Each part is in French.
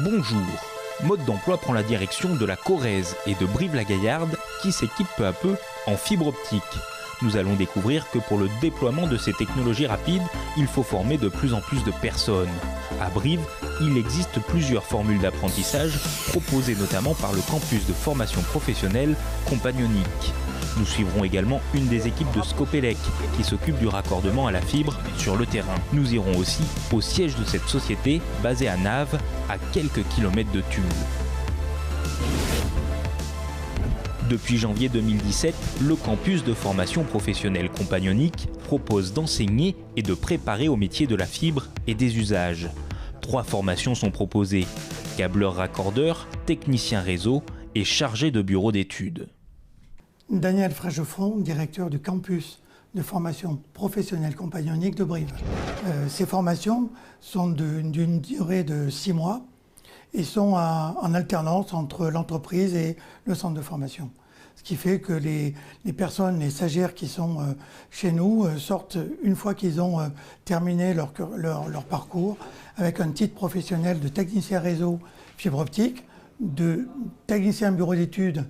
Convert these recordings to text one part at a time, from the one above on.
Bonjour. Mode d'emploi prend la direction de la Corrèze et de Brive-la-Gaillarde qui s'équipent peu à peu en fibre optique. Nous allons découvrir que pour le déploiement de ces technologies rapides, il faut former de plus en plus de personnes. À Brive, il existe plusieurs formules d'apprentissage proposées notamment par le campus de formation professionnelle Compagnonique. Nous suivrons également une des équipes de Scopelec qui s'occupe du raccordement à la fibre sur le terrain. Nous irons aussi au siège de cette société basée à Naves, à quelques kilomètres de Tulle. Depuis janvier 2017, le campus de formation professionnelle Compagnonique propose d'enseigner et de préparer au métier de la fibre et des usages. 3 formations sont proposées: câbleur-raccordeur, technicien réseau et chargé de bureau d'études. Daniel Frégefront, directeur du campus de formation professionnelle Compagnonique de Brive. Ces formations sont d'une durée de 6 mois et sont en alternance entre l'entreprise et le centre de formation. Ce qui fait que les personnes, les stagiaires qui sont chez nous sortent une fois qu'ils ont terminé leur parcours avec un titre professionnel de technicien réseau fibre optique, de technicien bureau d'études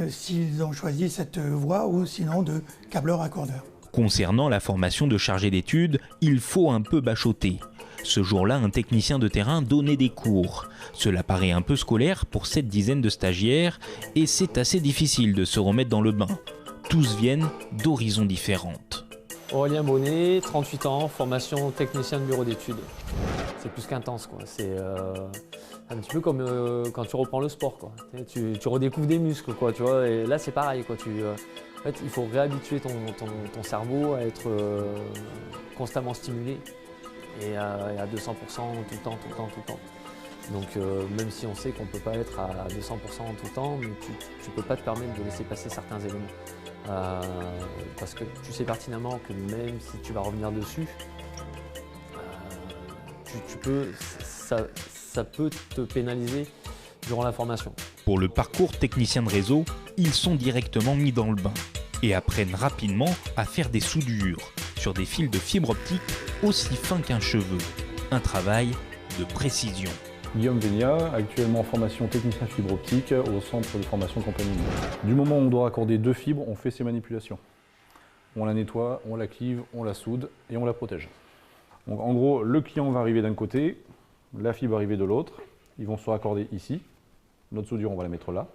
s'ils ont choisi cette voie, ou sinon de câbleur-raccordeur. Concernant la formation de chargé d'études, il faut un peu bachoter. Ce jour-là, un technicien de terrain donnait des cours. Cela paraît un peu scolaire pour cette dizaine de stagiaires et c'est assez difficile de se remettre dans le bain. Tous viennent d'horizons différentes. Aurélien Bonnet, 38 ans, formation technicien de bureau d'études. C'est plus qu'intense, quoi. C'est un petit peu comme quand tu reprends le sport, quoi. Tu redécouvres des muscles, quoi, tu vois. Et là, c'est pareil, quoi. En fait, il faut réhabituer ton cerveau à être constamment stimulé et à 200% tout le temps. Donc même si on sait qu'on ne peut pas être à 200% tout le temps, mais tu ne peux pas te permettre de laisser passer certains éléments. Parce que tu sais pertinemment que même si tu vas revenir dessus, ça peut te pénaliser durant la formation. Pour le parcours technicien de réseau, ils sont directement mis dans le bain et apprennent rapidement à faire des soudures sur des fils de fibre optique aussi fins qu'un cheveu. Un travail de précision. Guillaume Vénia, actuellement en formation technicien fibre optique au centre de formation Compagnonique. Du moment où on doit raccorder 2 fibres, on fait ces manipulations. On la nettoie, on la clive, on la soude et on la protège. Donc en gros, le client va arriver d'un côté, la fibre va arriver de l'autre. Ils vont se raccorder ici. Notre soudure, on va la mettre là.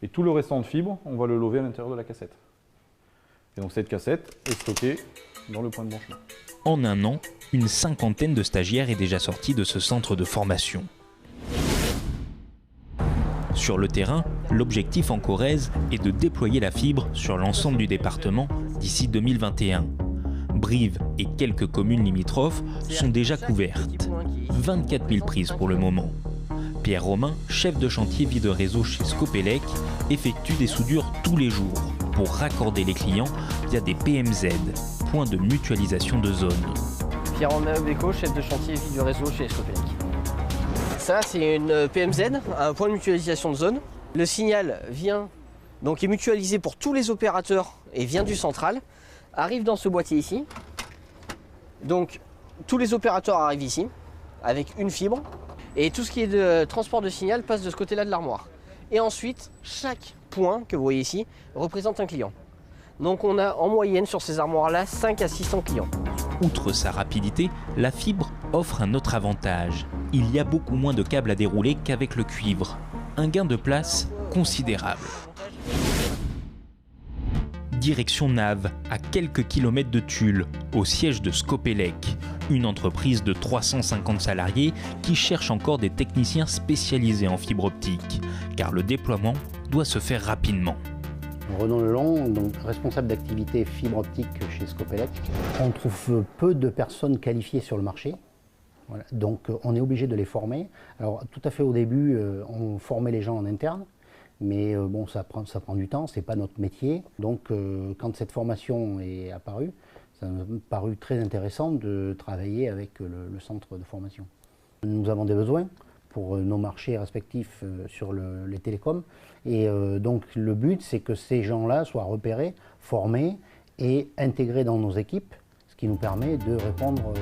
Et tout le restant de fibres, on va le lever à l'intérieur de la cassette. Et donc cette cassette est stockée dans le point de branchement. En un an, une 50aine de stagiaires est déjà sortie de ce centre de formation. Sur le terrain, l'objectif en Corrèze est de déployer la fibre sur l'ensemble du département d'ici 2021. Brive et quelques communes limitrophes sont déjà couvertes. 24 000 prises pour le moment. Pierre Romain, chef de chantier vie de réseau chez Scopelec, effectue des soudures tous les jours pour raccorder les clients via des PMZ, points de mutualisation de zone. Pierre Romain Béco, chef de chantier vie du réseau chez Scopelec. Ça, c'est une PMZ, un point de mutualisation de zone. Le signal est mutualisé pour tous les opérateurs et vient du central, arrive dans ce boîtier ici. Donc, tous les opérateurs arrivent ici, avec une fibre. Et tout ce qui est de transport de signal passe de ce côté-là de l'armoire. Et ensuite, chaque point que vous voyez ici représente un client. Donc on a en moyenne sur ces armoires-là 5 à 600 clients. Outre sa rapidité, la fibre offre un autre avantage. Il y a beaucoup moins de câbles à dérouler qu'avec le cuivre. Un gain de place considérable. Direction Naves, à quelques kilomètres de Tulle, au siège de Scopelec, une entreprise de 350 salariés qui cherche encore des techniciens spécialisés en fibre optique, car le déploiement doit se faire rapidement. Renaud Lelong, donc responsable d'activité fibre optique chez Scopelec. On trouve peu de personnes qualifiées sur le marché, voilà. Donc on est obligé de les former. Alors tout à fait au début, on formait les gens en interne. Mais bon, ça prend du temps, c'est pas notre métier. Donc quand cette formation est apparue, ça m'a paru très intéressant de travailler avec le centre de formation. Nous avons des besoins pour nos marchés respectifs sur les télécoms. Et donc le but, c'est que ces gens-là soient repérés, formés et intégrés dans nos équipes, ce qui nous permet de répondre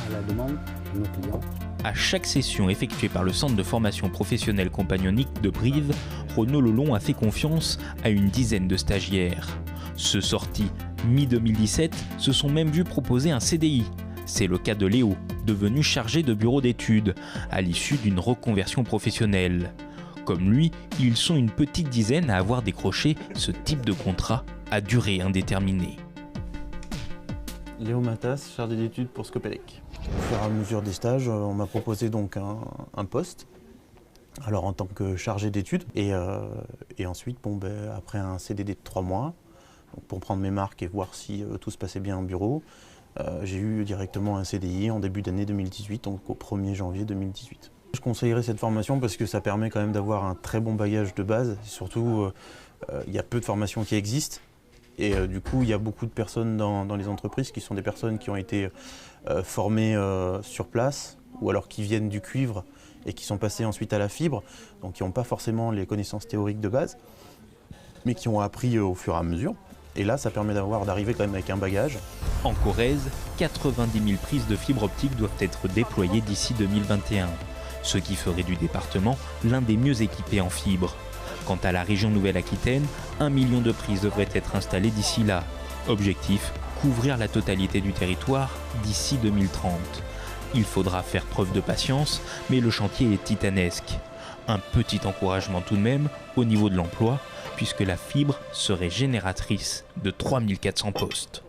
à la demande de nos clients. À chaque session effectuée par le centre de formation professionnelle compagnonnique de Brive, Renaud Lelon a fait confiance à une dizaine de stagiaires. Ceux sortis mi-2017 se sont même vus proposer un CDI. C'est le cas de Léo, devenu chargé de bureau d'études, à l'issue d'une reconversion professionnelle. Comme lui, ils sont une petite dizaine à avoir décroché ce type de contrat à durée indéterminée. Léo Matas, chargé d'études pour Scopelec. Au fur et à mesure des stages, on m'a proposé donc un poste, alors en tant que chargé d'études, et ensuite, après un CDD de 3 mois, donc pour prendre mes marques et voir si tout se passait bien au bureau, j'ai eu directement un CDI en début d'année 2018, donc au 1er janvier 2018. Je conseillerais cette formation parce que ça permet quand même d'avoir un très bon bagage de base, et surtout il y a peu de formations qui existent. Et du coup, il y a beaucoup de personnes dans les entreprises qui sont des personnes qui ont été formées sur place ou alors qui viennent du cuivre et qui sont passées ensuite à la fibre, donc qui n'ont pas forcément les connaissances théoriques de base, mais qui ont appris au fur et à mesure. Et là, ça permet d'arriver quand même avec un bagage. En Corrèze, 90 000 prises de fibre optique doivent être déployées d'ici 2021, ce qui ferait du département l'un des mieux équipés en fibre. Quant à la région Nouvelle-Aquitaine, 1 million de prises devraient être installées d'ici là. Objectif, couvrir la totalité du territoire d'ici 2030. Il faudra faire preuve de patience, mais le chantier est titanesque. Un petit encouragement tout de même au niveau de l'emploi, puisque la fibre serait génératrice de 3400 postes.